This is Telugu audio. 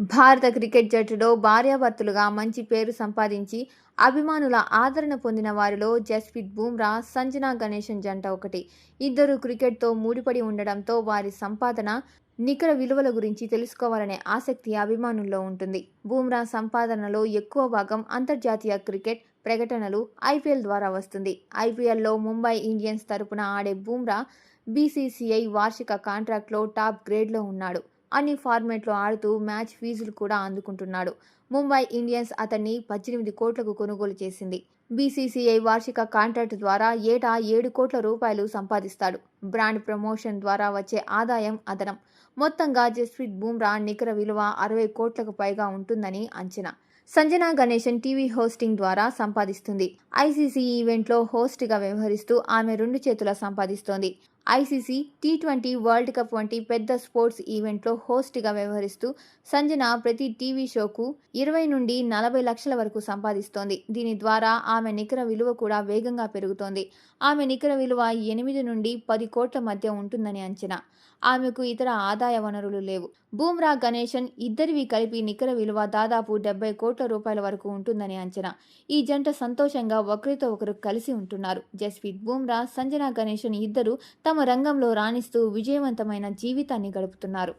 భారత క్రికెట్ జట్టులో భార్యాభర్తలుగా మంచి పేరు సంపాదించి అభిమానుల ఆదరణ పొందిన వారిలో జస్ప్రీత్ బుమ్రా, సంజనా గణేశన్ జంట ఒకటి. ఇద్దరు క్రికెట్తో ముడిపడి ఉండడంతో వారి సంపాదన, నికర విలువల గురించి తెలుసుకోవాలనే ఆసక్తి అభిమానుల్లో ఉంటుంది. బుమ్రా సంపాదనలో ఎక్కువ భాగం అంతర్జాతీయ క్రికెట్ ప్రకటనలు, ఐపీఎల్ ద్వారా వస్తుంది. ఐపీఎల్లో ముంబై ఇండియన్స్ తరపున ఆడే బుమ్రా బీసీసీఐ వార్షిక కాంట్రాక్ట్లో టాప్ గ్రేడ్లో ఉన్నాడు. అన్ని ఫార్మాట్లో ఆడుతూ మ్యాచ్ ఫీజులు కూడా అందుకుంటున్నాడు. ముంబై ఇండియన్స్ అతన్ని 18 కోట్లకు కొనుగోలు చేసింది. బీసీసీఐ వార్షిక కాంట్రాక్ట్ ద్వారా ఏటా 7 కోట్ల రూపాయలు సంపాదిస్తాడు. బ్రాండ్ ప్రమోషన్ ద్వారా వచ్చే ఆదాయం అదనం. మొత్తంగా జస్ప్రీత్ బుమ్రా నికర విలువ 60 కోట్లకు పైగా ఉంటుందని అంచనా. సంజనా గణేశన్ టీవీ హోస్టింగ్ ద్వారా సంపాదిస్తుంది. ఐసీసీ ఈవెంట్లో హోస్ట్గా వ్యవహరిస్తూ ఆమె 2 చేతులా సంపాదిస్తోంది. ఐసీసీ టీ20 వరల్డ్ కప్ వంటి పెద్ద స్పోర్ట్స్ ఈవెంట్లో హోస్ట్గా వ్యవహరిస్తూ సంజన ప్రతి టీవీ షోకు 20 నుండి 40 లక్షల వరకు సంపాదిస్తోంది. దీని ద్వారా ఆమె నికర విలువ కూడా వేగంగా పెరుగుతోంది. ఆమె నికర విలువ 8 నుండి 10 కోట్ల మధ్య ఉంటుందని అంచనా. ఆమెకు ఇతర ఆదాయ వనరులు లేవు. బుమ్రా, గణేశన్ ఇద్దరివి కలిపి నికర విలువ దాదాపు 70 కోట్ల రూపాయల వరకు ఉంటుందని అంచనా. ఈ జంట సంతోషంగా ఒకరితో ఒకరు కలిసి ఉంటున్నారు. జస్ప్రీత్ బుమ్రా, సంజనా గణేశన్ ఇద్దరు తమ రంగంలో రాణిస్తూ విజయవంతమైన జీవితాన్ని గడుపుతున్నారు.